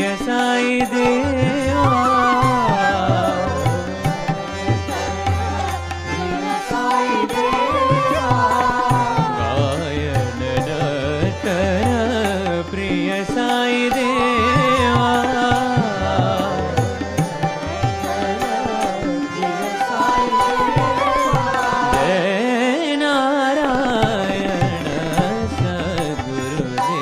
प्रिय साई देवा गायन नर्तन प्रिय साई देवा जय नारायण सद्गुरुदेवा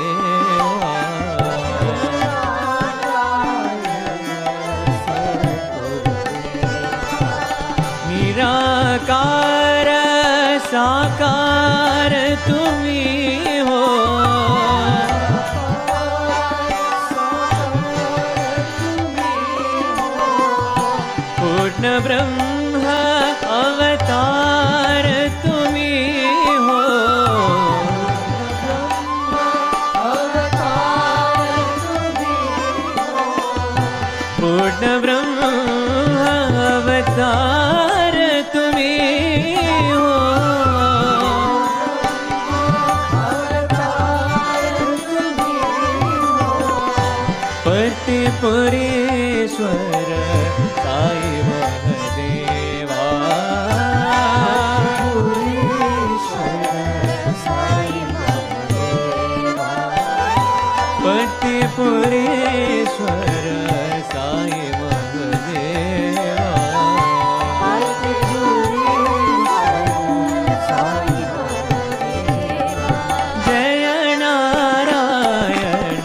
निराकार साकार तुम्ही हो पूर्ण ब्रह्म अवतार तुम्ही हो पूर्ण ब्रह्म अवतार तुम्ही हो पति पुरेश्वर साई महदेवा पति पुरेश्वर साई महदेवा जय नारायण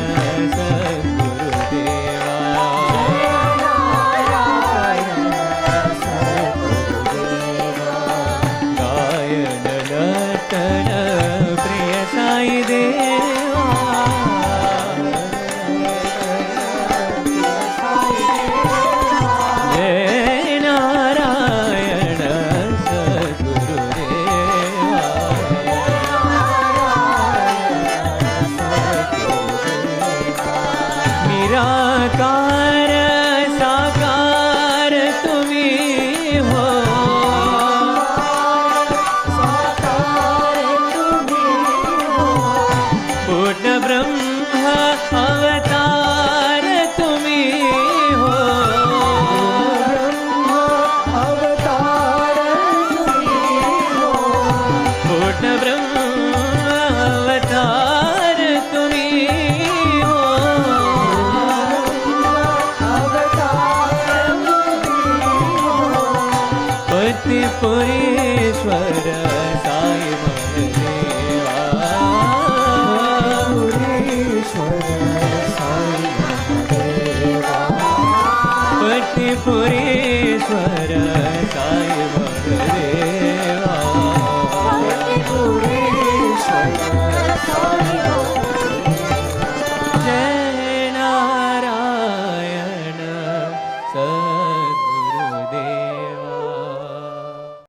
सद्गुरुदेवा गायन नर्तन प्रिय साई देवा जय नारायण सद्गुरुदेवा निराकार साकार तुम्ही हो पूर्ण ब्रह्म अवतार तुम्ही हो पूर्ण ब्रह्म अवतार तुम्ही हो पति पुरेश्वर साई महदेवा पति पुरेश्वर साई महदेवा